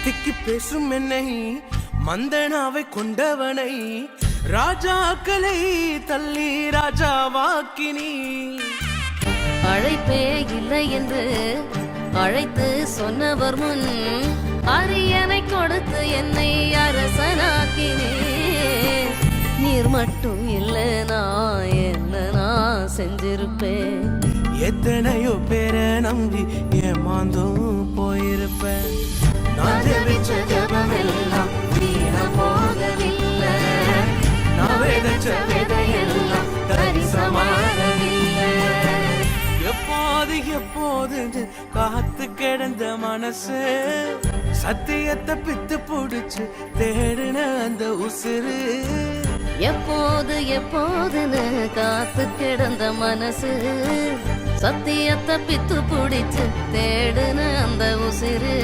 திக்கி பேசும் என்னை மந்தனாவை கொண்டவனை ராஜாக்களை தள்ளி ராஜாவாக்கினி. அழைப்பே இல்லை என்று அழைத்து சொன்னவர் முன் அரியணை கொடுத்து என்னை அரசனாக்கினே. நீர் மட்டும் இல்லை நான் என்ன நான் செஞ்சிருப்பேன். எத்தனையோ பேரை நம்பி ஏமாந்தும் போயிருப்பேன். நான் ஜெபிச்ச ஜெபமெல்லாம் வீணா போகவில்லை. நான் விதைச்ச விதையெல்லாம் தரிசமாகவில்லை. எப்போது எப்போது காத்து கிடந்த மனசு சத்தியத்தை பித்து புடிச்சு தேடின அந்த உசுறு. எப்போது எப்போதுன்னு காத்து கிடந்த மனசு சத்தியத்தை பித்து புடிச்சு தேடுன அந்த உசிறு.